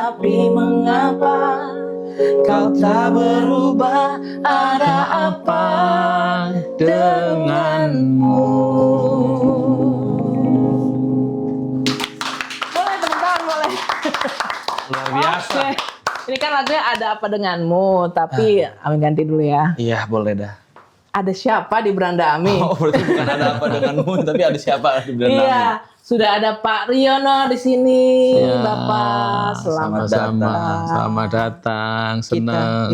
Tapi mengapa kau tak berubah? Ada apa denganmu? Boleh tepuk boleh. Luar biasa. Oke. Ini kan lagunya Ada Apa Denganmu, tapi Amin ganti dulu ya. Iya, boleh dah. Ada siapa di Beranda Amin? Oh, berarti bukan ada apa denganmu, tapi ada siapa di Beranda Iya, Amin. sudah ada Pak Riono di sini, Ya, Bapak. Selamat sama-sama. datang. Selamat datang, senang.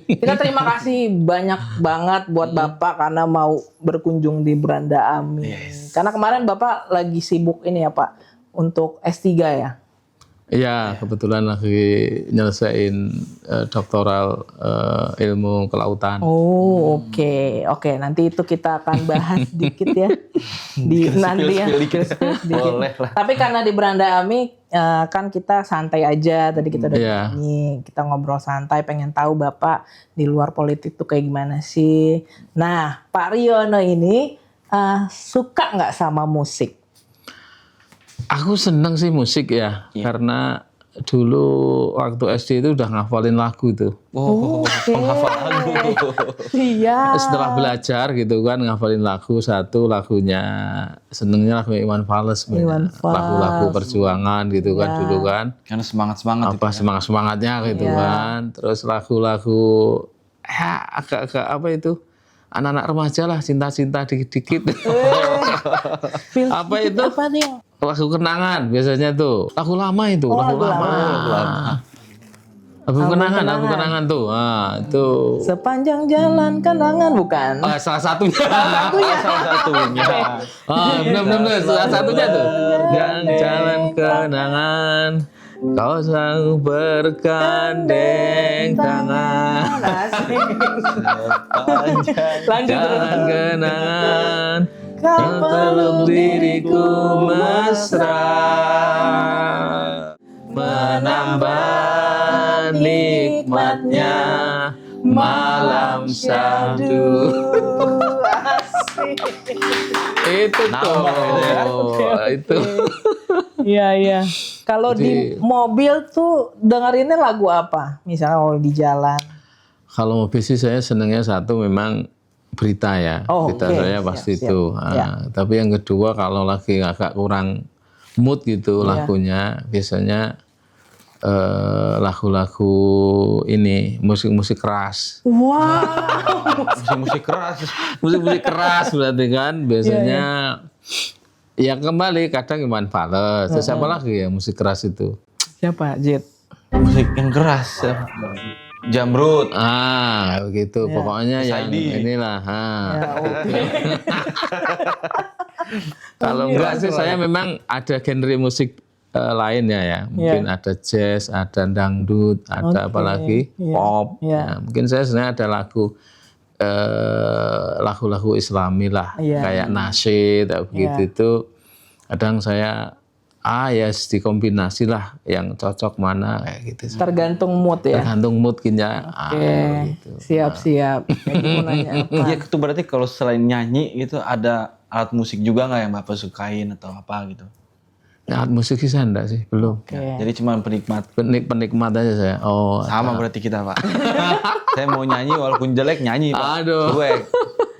Kita terima kasih banyak banget buat Bapak karena mau berkunjung di Beranda Amin. Yes. Karena kemarin Bapak lagi sibuk ini ya Pak, untuk S3 ya? Iya, kebetulan lagi nyelesain doktoral ilmu kelautan. Oh, oke. Nanti itu kita akan bahas dikit ya. Nanti ya. Dikit. Dikit. Boleh lah. Tapi karena di Beranda Ami kan kita santai aja. Tadi kita udah Iya. nyanyi, kita ngobrol santai. Pengen tahu Bapak di luar politik tuh kayak gimana sih? Nah, Pak Riono ini suka nggak sama musik? Aku seneng sih musik ya, karena dulu waktu SD itu udah ngafalin lagu tuh. Oh, penghafal lagu. Iya. Setelah belajar gitu kan ngafalin lagu satu lagunya, senengnya lagu Iwan Fals, Iwan Fals. lagu-lagu perjuangan gitu kan Ya. dulu kan. Karena semangat-semangat Apa semangat-semangatnya gitu Iya. kan. Terus lagu-lagu ya agak-agak apa itu? Anak-anak remaja lah, cinta-cinta dikit-dikit. Apa itu? Apa nih? Lagu kenangan biasanya tuh. Lagu lama itu, lagu lama. Lagu kenangan tuh. Ah, itu. Sepanjang jalan kenangan bukan? Salah satunya. Salah satunya. Benar-benar salah satunya tuh. Yang jalan kenangan, kau selalu bergandeng tangan. Lanjut Jalan kenangan, Kau peluk diriku mesra, menambah nikmatnya malam syahdu. Itu tuh, itu. Iya. Kalau di mobil tuh dengerinnya lagu apa? Misalnya kalau di jalan. Kalau mobil sih saya senengnya satu memang berita ya, Oh, berita oke. saya pasti Siap. itu. Ya. Tapi yang kedua kalau lagi agak kurang mood gitu Iya. lagunya, biasanya lagu-lagu ini musik-musik keras. Wow. Musik-musik keras. Musik-musik keras berarti kan biasanya Iya, ya kembali kadang Iwan Fals. Terus siapa lagi ya musik keras itu? Siapa? Jet. Musik yang keras. Jamrut. Begitu. Pokoknya yang SID. inilah. Ya, oke. Kalau enggak sih saya memang ada genre musik lainnya ya. Mungkin ada jazz, ada dangdut, ada Oke. apalagi Iya. pop. Iya. Ya, mungkin saya sebenarnya ada lagu-lagu Islami lah, Iya. kayak nasyid begitu Iya. itu. Kadang saya ya dikombinasi lah yang cocok mana kayak gitu. Tergantung mood ya. Tergantung mood kinya. Oke. Gitu. Siap. Jadi mau nanya apa? Iya, itu berarti kalau selain nyanyi gitu ada alat musik juga nggak yang Bapak sukain atau apa gitu? Nah, alat musik sih saya enggak sih, belum. Oke. Jadi cuma penikmat. Penikmat aja saya. Oh, Sama berarti kita, Pak. Saya mau nyanyi walaupun jelek nyanyi, Pak. Aduh. Gue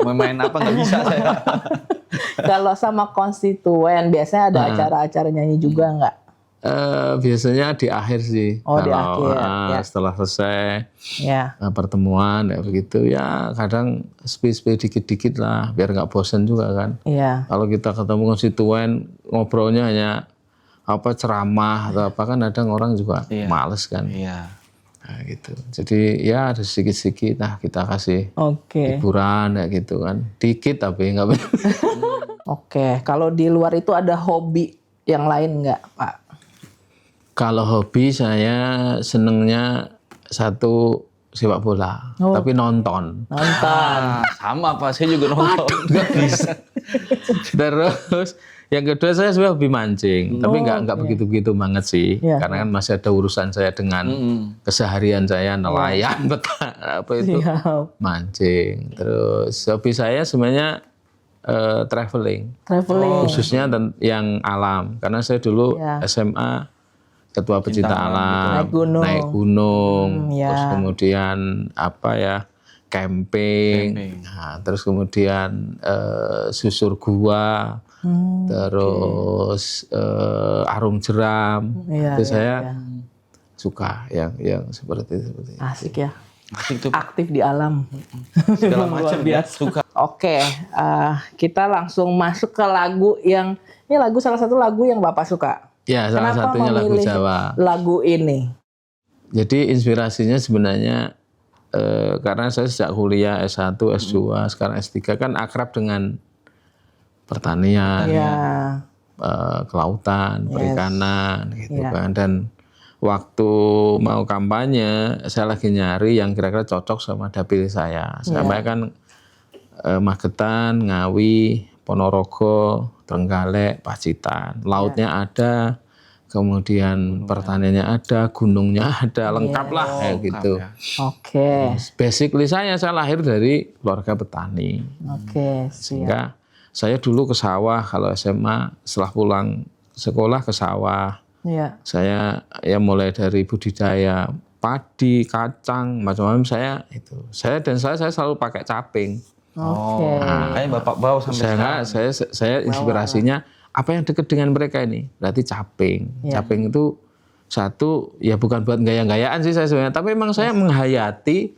mau main apa nggak bisa saya. Kalau sama konstituen biasanya ada acara-acara nyanyi juga nggak? Biasanya di akhir sih. Oh, di Kalau, akhir, ya. setelah selesai Ya. pertemuan ya begitu ya kadang sepi-sepi dikit-dikit lah biar nggak bosan juga kan. Iya. Kalau kita ketemu konstituen ngobrolnya hanya apa ceramah atau apa kan kadang orang juga males kan. Iya. Nah, gitu. Jadi ya ada sedikit-sedikit nah kita kasih Oke. hiburan ya gitu kan. Dikit tapi nggak Oke. Kalau di luar itu ada hobi yang lain nggak, Pak? Kalau hobi saya senengnya satu sepak bola, tapi nonton. Nonton. Sama Pak, saya juga nonton. Nggak bisa. Terus yang kedua saya sebenarnya hobi mancing, tapi nggak begitu-begitu banget sih, Iya. karena kan masih ada urusan saya dengan keseharian saya nelayan, apa itu Siap. mancing. Terus hobi saya sebenarnya traveling, Traveling. khususnya yang alam, karena saya dulu Iya. SMA ketua pecinta alam, Naik gunung. Ya. terus kemudian apa ya, camping. Nah, terus kemudian susur gua, terus arum jeram. Iya, Itu iya, saya iya. suka yang seperti itu. Asik ya. Asik tuh Aktif di alam. segala macam dia suka. Oke, kita langsung masuk ke lagu yang ini salah satu lagu yang Bapak suka. Ya, salah Kenapa satunya lagu memilih Jawa. lagu ini? Jadi inspirasinya sebenarnya karena saya sejak kuliah S1, S2, sekarang S3 kan akrab dengan pertanian, Ya, kelautan, perikanan gitu Ya. kan. Dan waktu mau kampanye saya lagi nyari yang kira-kira cocok sama dapil saya. Saya kan Magetan, Ngawi, Ponorogo, Trenggalek, Pacitan. Lautnya ada, kemudian pertaniannya ada, gunungnya ada, lengkap lah kayak gitu. Ya. oke, Basically saya lahir dari keluarga petani. oke, siap. Sehingga saya dulu ke sawah kalau SMA, setelah pulang sekolah ke sawah. Ya, Saya ya mulai dari budidaya padi, kacang, macam-macam saya itu. Saya selalu pakai caping. oke. Kayaknya Bapak bawa sampai Saya inspirasinya apa yang dekat dengan mereka ini, berarti caping. Caping itu satu ya bukan buat gaya-gayaan sih saya sebenarnya, tapi memang saya menghayati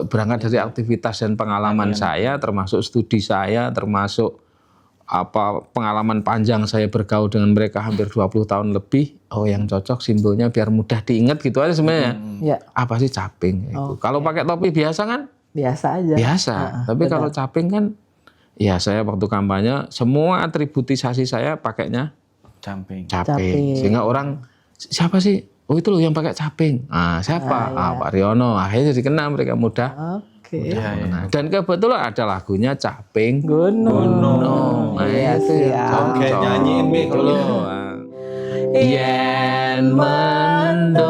berangkat dari aktivitas dan pengalaman saya, termasuk studi saya, termasuk pengalaman panjang saya bergaul dengan mereka hampir 20 tahun lebih. Oh, yang cocok simbolnya biar mudah diingat gitu aja sebenarnya. Ya, Apa sih caping itu? Kalau pakai topi biasa kan biasa aja. biasa, tapi kalau caping kan ya saya waktu kampanye semua atributisasi saya pakainya camping. caping. Sehingga orang siapa sih? Oh, itu loh yang pakai caping. Ah, siapa? Pak Riono. Akhirnya jadi kenal mereka mudah. Oke. Nah, dan kebetulan ada lagunya Caping Gunung. Nah, Iya, itu siap. Oke, nyanyiin Bi kalau gitu. Yen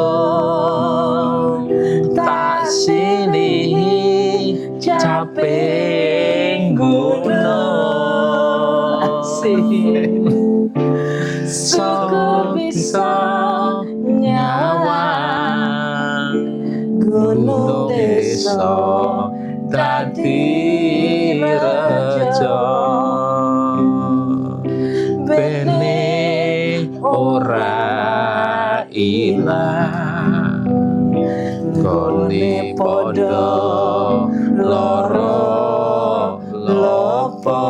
mendung tak silih caping gunung. Asik. Sok bisa nyawang gunung desa dadi reja bene ora ilang gone padha lara lopo.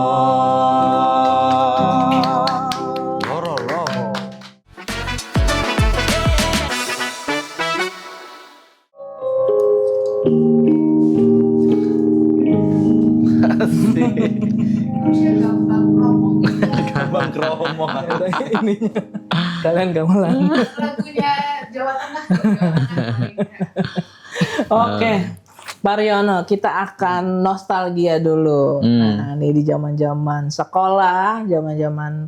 Loro. Bang Kromo. Ininya. Kalian gamelan. Lagunya Jawa Tengah. Oke, Pak Riono, kita akan nostalgia dulu. Nah, ini di zaman-zaman sekolah, zaman-zaman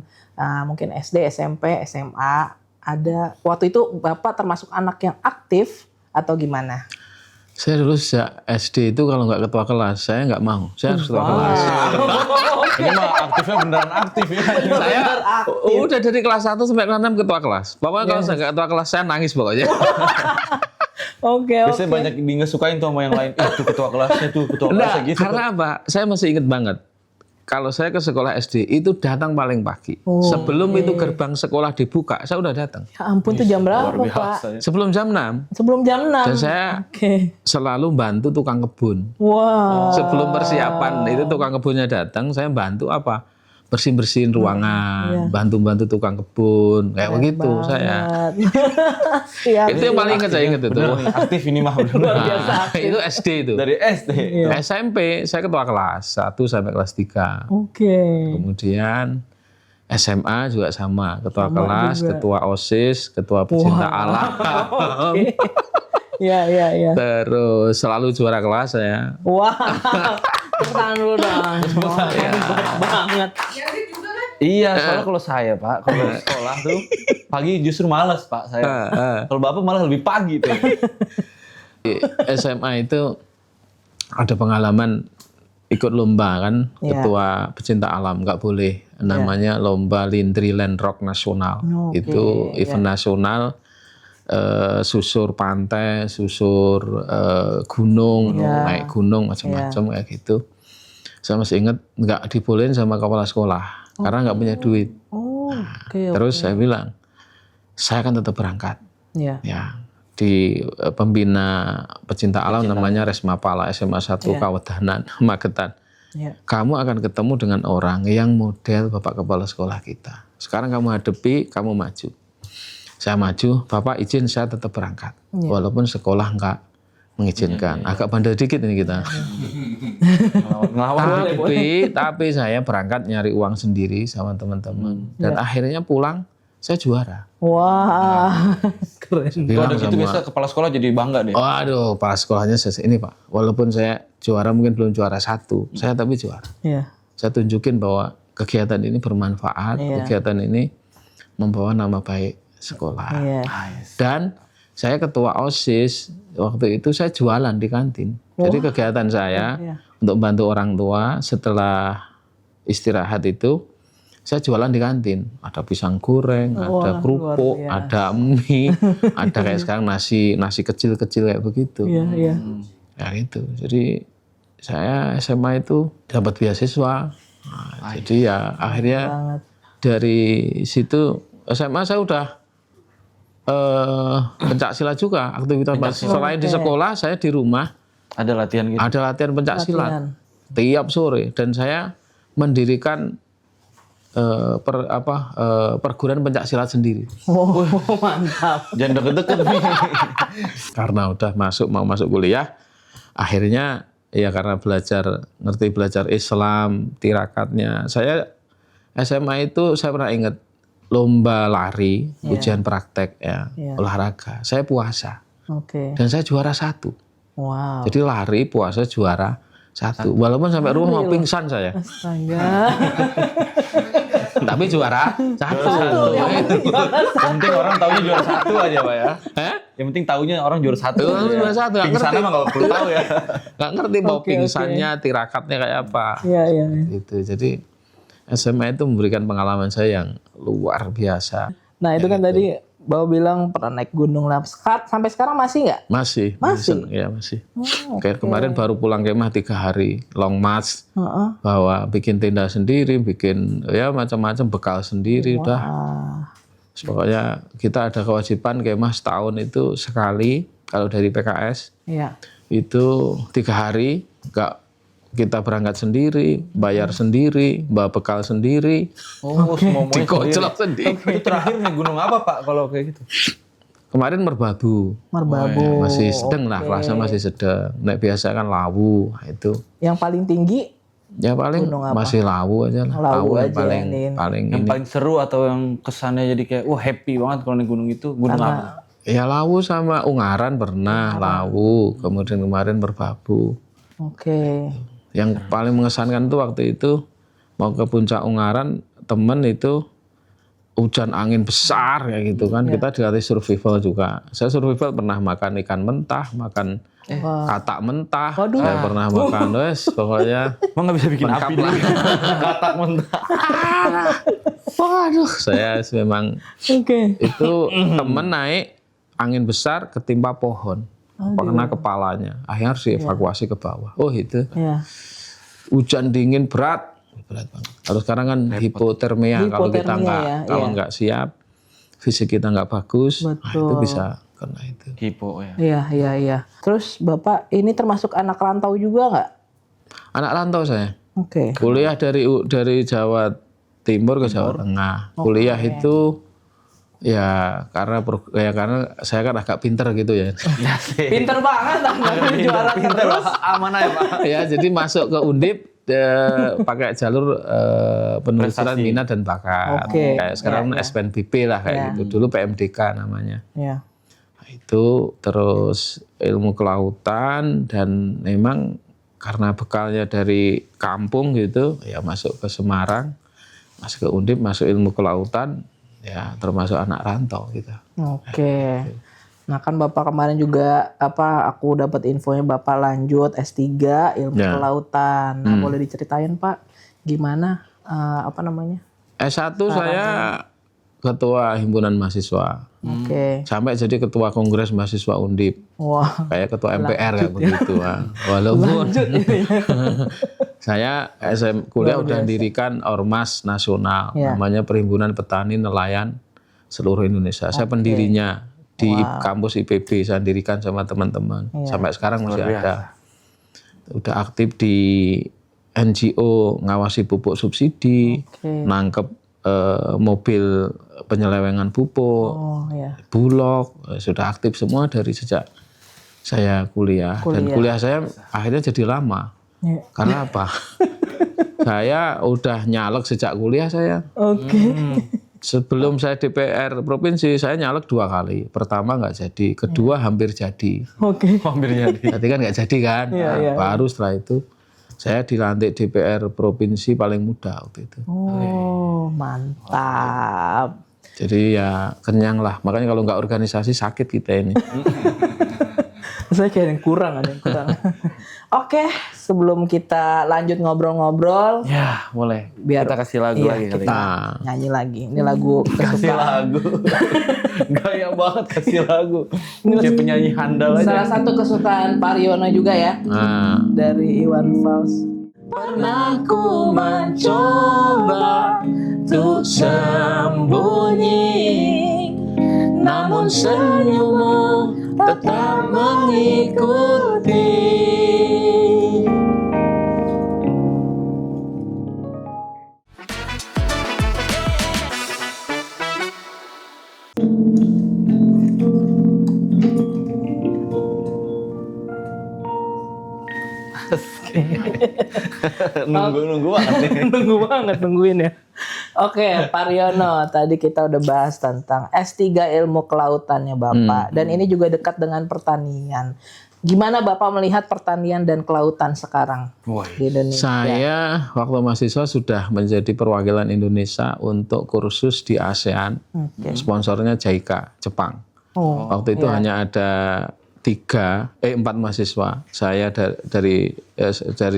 mungkin SD, SMP, SMA, ada waktu itu Bapak termasuk anak yang aktif atau gimana? Saya dulu sejak SD itu kalau nggak ketua kelas, saya nggak mau. Saya harus ketua kelas. Ini mah aktifnya beneran aktif ya. Saya udah dari kelas 1 sampai kelas 6 ketua kelas. Pokoknya kalau saya nggak ketua kelas, saya nangis pokoknya. Oke. Biasanya banyak di nggak sukain tuh sama yang lain. Itu ketua kelasnya tuh, ketua kelasnya gitu. Karena apa? Saya masih inget banget. Kalau saya ke sekolah SD itu datang paling pagi. Sebelum itu gerbang sekolah dibuka, saya udah datang. Ya ampun, tuh jam berapa, Luar biasa Pak? ya. Sebelum jam 6. Sebelum jam 6. Dan saya Oke. selalu bantu tukang kebun. Wow. Sebelum persiapan itu tukang kebunnya datang, saya bantu apa? Bersihin-bersihin ruangan, bantu-bantu tukang kebun, kayak begitu saya. Siap. Itu yang paling ingat saya ingat itu. Bener nih, aktif ini mah bener. Nah, itu SD itu. Dari SD. SMP saya ketua kelas 1 sampai kelas 3. Oke. Kemudian SMA juga sama, ketua kelas, ketua OSIS, ketua pecinta alam. Iya, iya, iya. Terus selalu juara kelas saya. Wah. Tepuk tangan dulu dong. Wah, hebat banget. Ya dia juga kan. Iya, soalnya kalau saya Pak, kalau dari sekolah tuh pagi justru malas Pak saya. Kalau Bapak malah lebih pagi tuh. Di SMA itu ada pengalaman ikut lomba kan, Iya. ketua pecinta alam, nggak boleh namanya Lomba Lindri Land Rock Nasional. Oke, Itu event nasional, susur pantai, susur gunung, naik gunung macam-macam kayak gitu. Saya masih ingat nggak dibolehin sama kepala sekolah karena nggak punya duit. Terus saya bilang, saya akan tetap berangkat. Iya. Ya, di pembina pecinta alam namanya Resma Pala SMA 1 Kawedanan, Magetan. Iya. Kamu akan ketemu dengan orang yang model Bapak Kepala Sekolah kita. Sekarang kamu hadapi, kamu maju. Saya maju, Bapak izin saya tetap berangkat. Walaupun sekolah enggak mengizinkan. Agak bandel dikit ini kita. Tapi saya berangkat nyari uang sendiri sama teman-teman. Dan akhirnya pulang, saya juara. Wah, keren. Kalau ada gitu biasa kepala sekolah jadi bangga deh. Waduh, kepala sekolahnya ini Pak. Walaupun saya juara mungkin belum juara 1, saya tapi juara. Iya. Saya tunjukin bahwa kegiatan ini bermanfaat, kegiatan ini membawa nama baik sekolah. Iya. Dan saya ketua OSIS, waktu itu saya jualan di kantin. Jadi kegiatan saya untuk bantu orang tua setelah istirahat itu, saya jualan di kantin. Ada pisang goreng, ada kerupuk, ada mie, ada kayak sekarang nasi kecil-kecil kayak begitu. Iya, iya. Ya itu. Jadi saya SMA itu dapat beasiswa. Nah, jadi ya akhirnya dari situ SMA saya udah pencak silat juga. Aktivitas selain di sekolah, saya di rumah Ada latihan gitu. ada latihan pencak silat tiap sore, dan saya mendirikan perguruan pencak silat sendiri. Oh, mantap. Jangan deket-deket nih. Karena udah mau masuk kuliah, akhirnya ya karena ngerti belajar Islam, tirakatnya. Saya SMA itu saya pernah ingat lomba lari, ujian praktek ya, olahraga. Saya puasa. Oke. Dan saya juara 1. Wow. Jadi lari, puasa, juara 1. Walaupun sampai rumah mau pingsan saya. Astaga. Tapi juara 1. Yang penting orang taunya juara 1 aja Pak ya. Yang penting taunya orang juara 1. Juara 1. Nggak Pingsannya ngerti. mah nggak perlu tahu ya. Nggak ngerti mau pingsannya, tirakatnya kayak apa. Iya, iya. Gitu. Jadi SMA itu memberikan pengalaman saya yang luar biasa. Nah, itu kan tadi Bapak bilang pernah naik gunung lah. Sampai sekarang masih nggak? Masih. Ya masih. Kayak kemarin baru pulang kemah 3 hari. Long march. Bawa bikin tenda sendiri, bikin ya macam-macam bekal sendiri. Udah. Pokoknya kita ada kewajiban kemah setahun itu sekali. Kalau dari PKS. Iya. Itu 3 hari. Kita berangkat sendiri, bayar sendiri, bawa bekal sendiri. Oh, semuanya Dikoclok sendiri. Itu terakhir naik gunung apa Pak kalau kayak gitu? Kemarin Merbabu. Merbabu. Masih sedang lah, kelasnya masih sedang. Naik biasa kan Lawu, itu. Yang paling tinggi Ya paling masih Lawu aja lah. Lawu yang aja, paling Yang ini. paling seru atau yang kesannya jadi kayak wah happy banget kalau naik gunung itu gunung apa? Ya Lawu sama Ungaran pernah, Lawu. Kemudian kemarin Merbabu. Oke. Yang paling mengesankan tuh waktu itu mau ke puncak Ungaran, temen itu hujan angin besar kayak gitu kan. Kita dilatih survival juga. Saya survival pernah makan ikan mentah, makan katak mentah. Saya pernah makan, pokoknya Emang nggak bisa bikin api lah. Katak mentah. Waduh, saya memang itu temen naik angin besar ketimpa pohon. Kena kepalanya, akhirnya harus dievakuasi ke bawah. Oh itu, hujan dingin berat banget. Kalau sekarang kan hipotermia, kalau kita nggak siap, fisik kita nggak bagus, nah, itu bisa kena itu. Hipo ya. Iya. Terus Bapak ini termasuk anak rantau juga nggak? Anak rantau saya. Oke. Kuliah dari Jawa Timur ke Jawa Tengah. Kuliah itu ya karena saya kan agak pinter gitu ya. Pinter banget juara terus. Amanah ya Pak. Ya jadi masuk ke Undip pakai jalur penelusuran minat dan bakat. Kayak sekarang SPNBP lah kayak gitu. Dulu PMDK namanya. Iya. Nah, itu terus ilmu kelautan, dan memang karena bekalnya dari kampung gitu ya masuk ke Semarang, masuk ke Undip, masuk ilmu kelautan. Ya termasuk anak rantau kita. Oke. Nah kan Bapak kemarin juga aku dapat infonya Bapak lanjut S3 ilmu kelautan. Nah boleh diceritain Pak gimana S1 saya ketua himpunan mahasiswa. Oke. Sampai jadi ketua kongres mahasiswa Undip. Wah. Kayak ketua MPR kayak begitu. Walaupun saya kuliah udah dirikan Ormas Nasional, namanya Perhimpunan Petani Nelayan Seluruh Indonesia. Saya pendirinya di kampus IPB, saya dirikan sama teman-teman. Sampai sekarang masih ada. Udah aktif di NGO, ngawasi pupuk subsidi, nangkep mobil penyelewengan pupuk, Bulog, sudah aktif semua dari sejak saya kuliah. Dan kuliah saya akhirnya jadi lama. Karena apa? Saya udah nyalek sejak kuliah saya. Sebelum saya DPR provinsi, saya nyalek 2 kali. Pertama nggak jadi, kedua hampir jadi. Hampir jadi. Tadi kan nggak jadi kan? Baru setelah itu saya dilantik DPR provinsi paling muda waktu itu. Oh, mantap. Jadi ya kenyang lah. Makanya kalau nggak organisasi sakit kita ini. Saya kayak yang kurang, ada yang kurang. Oke, sebelum kita lanjut ngobrol-ngobrol, Ya, boleh. Biar- Kita kasih lagu iya, lagi kali. kita nyanyi lagi. Ini lagu Kasih lagu. Gaya banget kasih lagu. Kayak penyanyi handal aja. salah satu kesukaan Pak Riono juga ya, Nah, dari Iwan Fals. pernah ku mencoba untuk sembunyi, namun senyummu tetap mengikuti. Nunggu banget nih. Nunggu banget nungguin ya. Oke, Pak Riono, tadi kita udah bahas tentang S3 Ilmu Kelautannya Bapak. Dan ini juga dekat dengan pertanian. Gimana Bapak melihat pertanian dan kelautan sekarang di Indonesia? Saya waktu mahasiswa sudah menjadi perwakilan Indonesia untuk kursus di ASEAN. Sponsornya JICA, Jepang. Waktu itu hanya ada 4 mahasiswa. Saya dari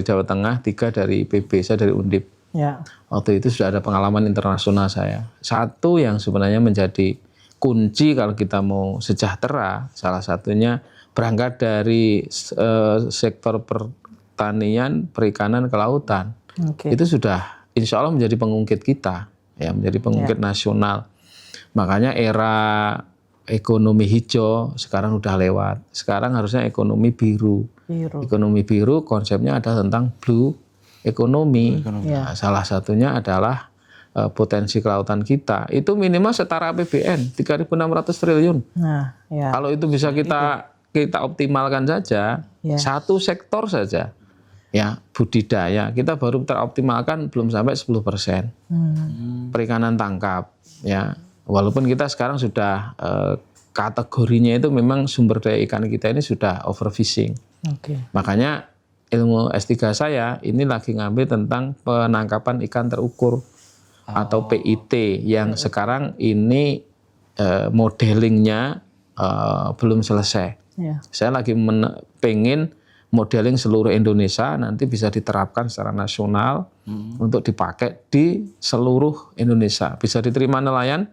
Jawa Tengah, 3 dari PB, saya dari Undip. Ya. Waktu itu sudah ada pengalaman internasional saya. Satu yang sebenarnya menjadi kunci kalau kita mau sejahtera, salah satunya berangkat dari sektor pertanian, perikanan, kelautan. Itu sudah insya Allah menjadi pengungkit kita, ya, menjadi pengungkit nasional. Makanya era ekonomi hijau sekarang udah lewat. Sekarang harusnya ekonomi biru. Ekonomi biru konsepnya ada tentang blue ekonomi. Nah, salah satunya adalah potensi kelautan kita. Itu minimal setara APBN 3.600 triliun. Nah, ya. Kalau itu bisa kita optimalkan saja, satu sektor saja, ya budidaya kita baru teroptimalkan belum sampai 10%. Perikanan tangkap, ya walaupun kita sekarang sudah kategorinya itu memang sumber daya ikan kita ini sudah overfishing. Makanya ilmu S3 saya ini lagi ngambil tentang penangkapan ikan terukur atau PIT yang sekarang ini modelingnya belum selesai. Saya lagi pengen modeling seluruh Indonesia nanti bisa diterapkan secara nasional untuk dipakai di seluruh Indonesia. Bisa diterima nelayan,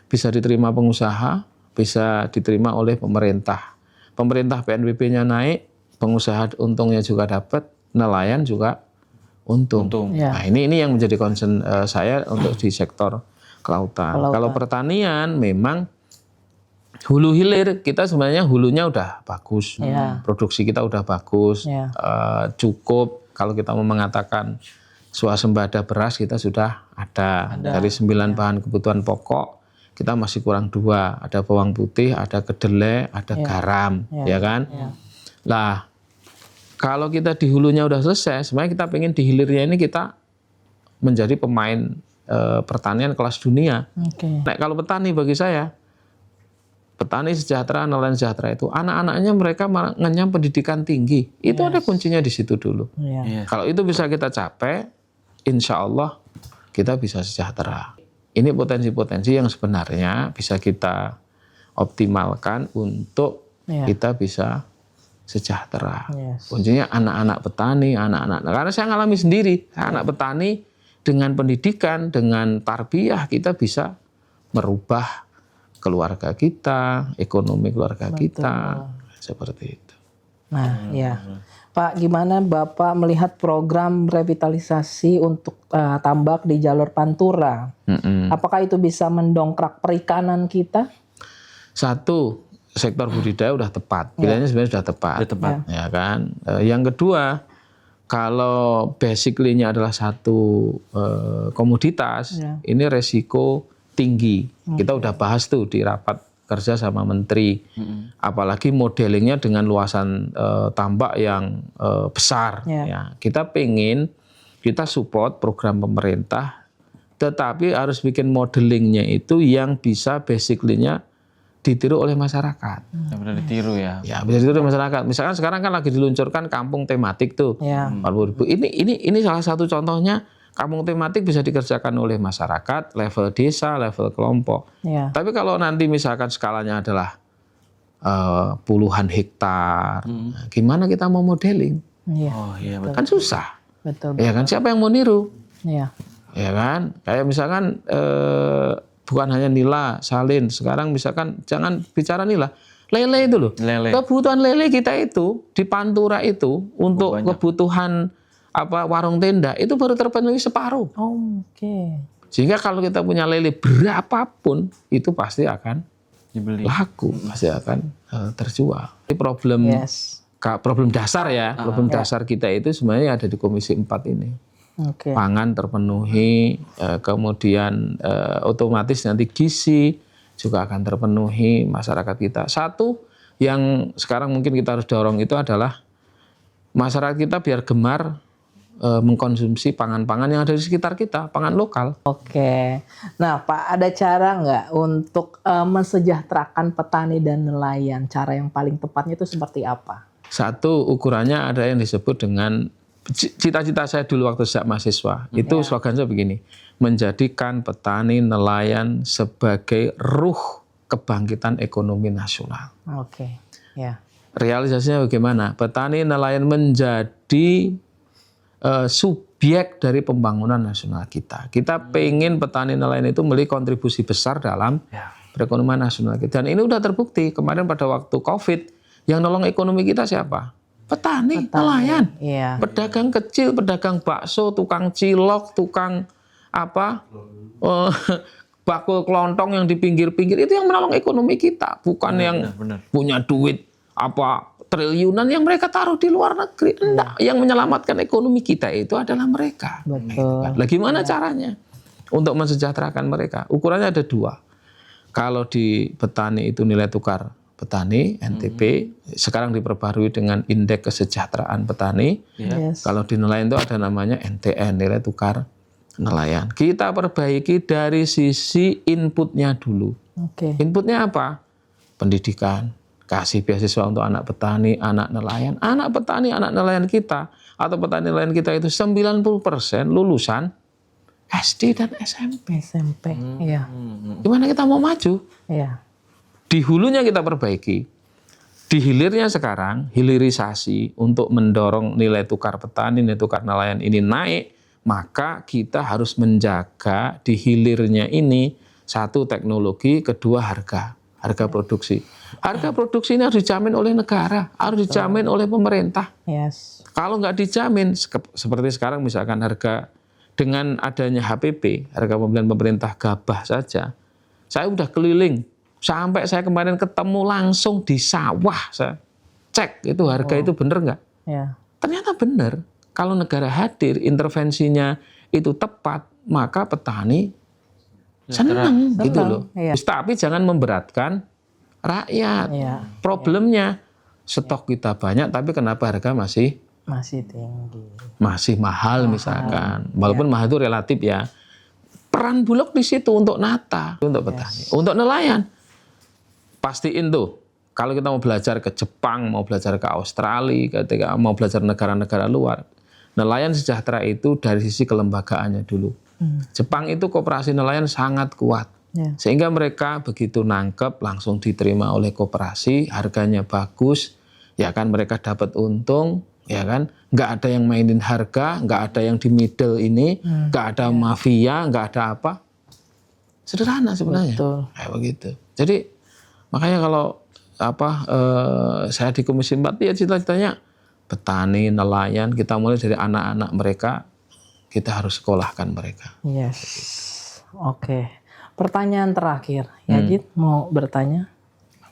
bisa diterima pengusaha, bisa diterima oleh pemerintah. Pemerintah PNBP-nya naik, pengusaha untungnya juga dapat, nelayan juga untung. Nah, ini yang menjadi concern saya untuk di sektor kelautan. Kalau pertanian memang hulu hilir kita sebenarnya hulunya udah bagus, produksi kita udah bagus, cukup. Kalau kita mau mengatakan swasembada beras kita sudah ada. Dari 9 bahan kebutuhan pokok kita masih kurang 2, ada bawang putih, ada kedelai, ada garam, ya kan? Lah kalau kita di hulunya udah selesai, sebenarnya kita pengen di hilirnya ini kita menjadi pemain pertanian kelas dunia. Nah, kalau petani bagi saya, petani sejahtera, nelayan sejahtera itu anak-anaknya mereka mengenyam pendidikan tinggi. Itu ada kuncinya di situ dulu. Kalau itu bisa kita capai, insya Allah kita bisa sejahtera. Ini potensi-potensi yang sebenarnya bisa kita optimalkan untuk kita bisa sejahtera. Kuncinya anak-anak petani, karena saya ngalami sendiri, anak petani dengan pendidikan, dengan tarbiyah kita bisa merubah keluarga kita, ekonomi keluarga kita, seperti itu. Nah, ya. Pak, gimana Bapak melihat program revitalisasi untuk tambak di jalur Pantura? Apakah itu bisa mendongkrak perikanan kita? Satu, sektor budidaya udah tepat. Pilihannya sebenarnya sudah tepat. Udah tepat. Ya kan? Yang kedua, kalau basically-nya adalah satu komoditas, ini resiko tinggi. Kita udah bahas tuh di rapat kerja sama menteri. Apalagi modelingnya dengan luasan tambak yang besar. Ya. Kita pengen, kita support program pemerintah, tetapi harus bikin modelingnya itu yang bisa basically-nya ditiru oleh masyarakat. Benar ditiru ya. Ya, bisa ditiru oleh masyarakat. Misalkan sekarang kan lagi diluncurkan kampung tematik tuh. 40.000. Ini salah satu contohnya. Kampung tematik bisa dikerjakan oleh masyarakat, level desa, level kelompok. Tapi kalau nanti misalkan skalanya adalah puluhan hektar, gimana kita mau modeling? Oh iya betul. Kan susah. Betul. Ya kan, siapa yang mau niru? Ya. Ya kan, kayak misalkan bukan hanya nila, salin. Sekarang misalkan jangan bicara nila, lele itu loh. Lele. Kebutuhan lele kita itu di Pantura itu untuk kebutuhan warung tenda itu baru terpenuhi separuh. Oke. Sehingga kalau kita punya lele berapapun itu pasti akan Dibeli. laku, pasti akan terjual. Ini problem dasar ya, problem dasar kita itu sebenarnya ada di Komisi 4 ini. Pangan terpenuhi, kemudian otomatis nanti gizi juga akan terpenuhi masyarakat kita. Satu yang sekarang mungkin kita harus dorong itu adalah masyarakat kita biar gemar mengkonsumsi pangan-pangan yang ada di sekitar kita, pangan lokal. Oke. Nah, Pak, ada cara nggak untuk mensejahterakan petani dan nelayan? Cara yang paling tepatnya itu seperti apa? Satu, ukurannya ada yang disebut dengan, cita-cita saya dulu waktu sejak mahasiswa, itu slogan saya begini, menjadikan petani nelayan sebagai ruh kebangkitan ekonomi nasional. Oke. Ya. Realisasinya bagaimana? Petani nelayan menjadi subjek dari pembangunan nasional kita. Kita pengen petani nelayan itu memiliki kontribusi besar dalam perekonomian nasional kita. Dan ini udah terbukti. Kemarin pada waktu COVID, yang nolong ekonomi kita siapa? Petani nelayan. Pedagang kecil, pedagang bakso, tukang cilok, tukang bakul kelontong yang di pinggir-pinggir, itu yang menolong ekonomi kita. Bukan yang punya duit triliunan yang mereka taruh di luar negeri. Enggak, yang menyelamatkan ekonomi kita itu adalah mereka. Betul. Lah gimana caranya untuk mensejahterakan mereka? Ukurannya ada dua. Kalau di petani itu nilai tukar petani, NTP, sekarang diperbarui dengan indeks kesejahteraan petani. Kalau di nelayan itu ada namanya NTN, nilai tukar nelayan. Kita perbaiki dari sisi inputnya dulu. Inputnya apa? Pendidikan. Kasih beasiswa untuk anak petani, anak nelayan. Anak petani, anak nelayan kita, atau petani nelayan kita itu 90% lulusan SD dan SMP. Iya. Gimana kita mau maju? Iya. Di hulunya kita perbaiki. Di hilirnya sekarang, hilirisasi untuk mendorong nilai tukar petani, nilai tukar nelayan ini naik, maka kita harus menjaga di hilirnya ini, satu teknologi, kedua harga produksi. Harga produksi ini harus dijamin oleh negara, harus dijamin oleh pemerintah. Kalau nggak dijamin, seperti sekarang misalkan harga dengan adanya HPP, harga pembelian pemerintah gabah saja, saya udah keliling, sampai saya kemarin ketemu langsung di sawah, saya cek itu harga itu bener nggak? Ternyata bener. Kalau negara hadir, intervensinya itu tepat, maka petani senang gitu loh. Tapi jangan memberatkan rakyat. Problemnya stok kita banyak, tapi kenapa harga masih tinggi, masih mahal misalkan. Walaupun mahal itu relatif ya. Peran Bulog di situ untuk nata, untuk petani, untuk nelayan. Pastiin tuh. Kalau kita mau belajar ke Jepang, mau belajar ke Australia, ketika mau belajar negara-negara luar, nelayan sejahtera itu dari sisi kelembagaannya dulu. Jepang itu koperasi nelayan sangat kuat. Sehingga mereka begitu nangkep langsung diterima oleh koperasi, harganya bagus, ya kan mereka dapat untung, ya kan? Nggak ada yang mainin harga, nggak ada yang di middle ini, nggak ada mafia, nggak ada apa. Sederhana sebenarnya. Betul. Kayak begitu. Jadi makanya kalau saya di Komisi 4 ya cita-citanya petani, nelayan, kita mulai dari anak-anak mereka, kita harus sekolahkan mereka. Yes. Oke. Pertanyaan terakhir. Ya, Jit, mau bertanya?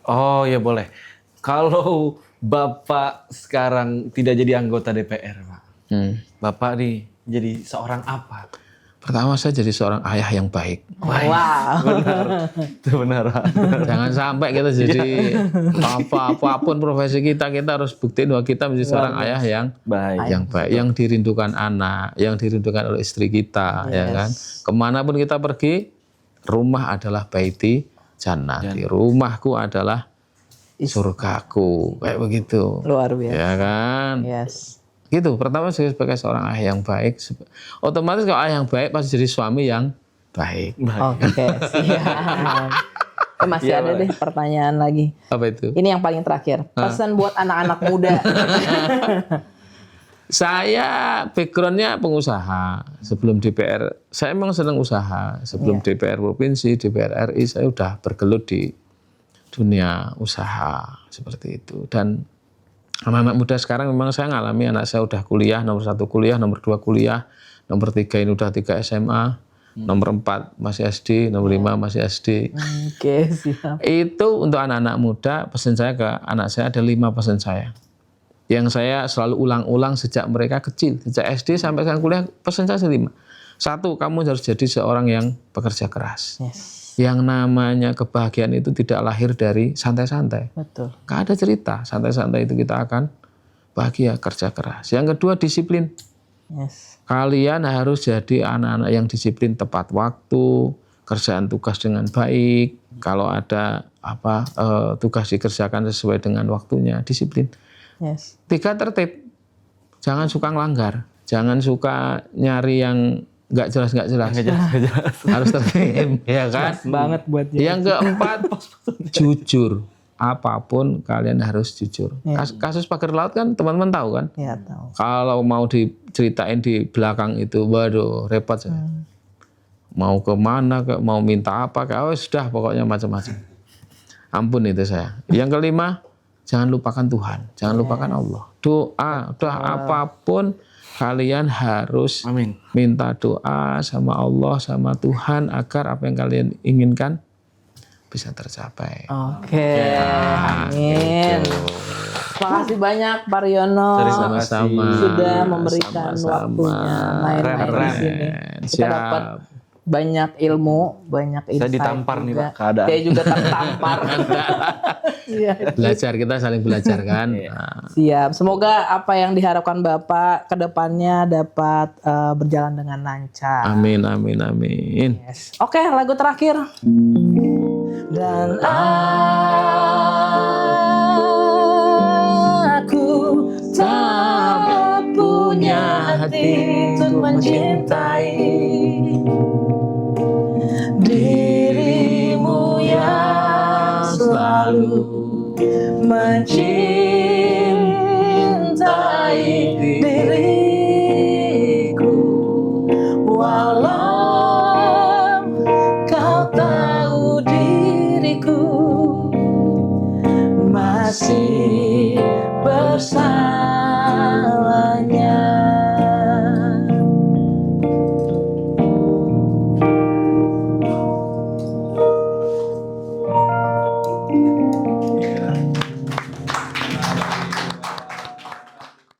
Oh ya boleh. Kalau Bapak sekarang tidak jadi anggota DPR, Pak. Bapak nih jadi seorang apa? Pertama, saya jadi seorang ayah yang baik. Wow. Benar. Itu benar. Pak. Jangan sampai kita jadi apapun profesi kita harus buktiin bahwa kita menjadi seorang ayah yang Baik. yang dirindukan anak, yang dirindukan oleh istri kita, ya kan. Kemanapun kita pergi, rumah adalah baiti jannati. Rumahku adalah surgaku, kayak begitu. Luar biasa. Ya kan. Yes. Gitu. Pertama saya sebagai seorang ayah yang baik, otomatis kalau ayah yang baik pasti jadi suami yang baik. Oke, siap. Masih ada deh pertanyaan lagi. Apa itu? Ini yang paling terakhir. Pesan buat anak-anak muda. Saya backgroundnya pengusaha. Sebelum DPR, saya memang senang usaha. Sebelum DPR provinsi, DPR RI, saya udah bergelut di dunia usaha seperti itu. Dan anak-anak muda sekarang memang saya ngalami, anak saya udah kuliah, nomor 1 kuliah, nomor 2 kuliah, nomor 3 ini udah 3 SMA, nomor 4 masih SD, nomor 5 masih SD. Oke, siap. Itu untuk anak-anak muda, pesan saya ke anak saya ada 5 pesan saya. Yang saya selalu ulang-ulang sejak mereka kecil, sejak SD sampai sekarang kuliah, pesan saya 5. 1, kamu harus jadi seorang yang bekerja keras. Yes. Yang namanya kebahagiaan itu tidak lahir dari santai-santai. Betul. Gak ada cerita, santai-santai itu kita akan bahagia, kerja keras. Yang kedua, disiplin. Yes. Kalian harus jadi anak-anak yang disiplin, tepat waktu, kerjaan tugas dengan baik. Kalau ada tugas dikerjakan sesuai dengan waktunya, disiplin. Yes. 3, tertib. Jangan suka ngelanggar, jangan suka nyari yang nggak jelas. Harus tertib, ya kan? Banget buat dia. Yang keempat, jujur. Apapun kalian harus jujur. Kasus pagar laut kan teman-teman tahu kan? Ya, tahu. Kalau mau diceritain di belakang itu, waduh repot saya. Mau kemana, mau minta apa, sudah pokoknya macam-macam. Ampun itu saya. Yang kelima, jangan lupakan Tuhan, jangan lupakan Allah. Doa, apapun kalian harus minta doa sama Allah, sama Tuhan agar apa yang kalian inginkan bisa tercapai. Oke, amin. Makasih banyak Pak Riono. Sama-sama. Sudah memberikan Sama-sama. waktunya main-main di sini. Kita dapat banyak ilmu, banyak insight. Saya ditampar nih, juga. Pak, keadaan. Saya juga tertampar. Iya. Belajar, kita saling belajar kan. Siap. Semoga apa yang diharapkan Bapak ke depannya dapat berjalan dengan lancar. Amin, amin, amin. Yes. Oke, lagu terakhir. Dan aku tak punya hati untuk mencintai dirimu yang selalu mencintai diriku, walau kau tahu diriku masih bersama.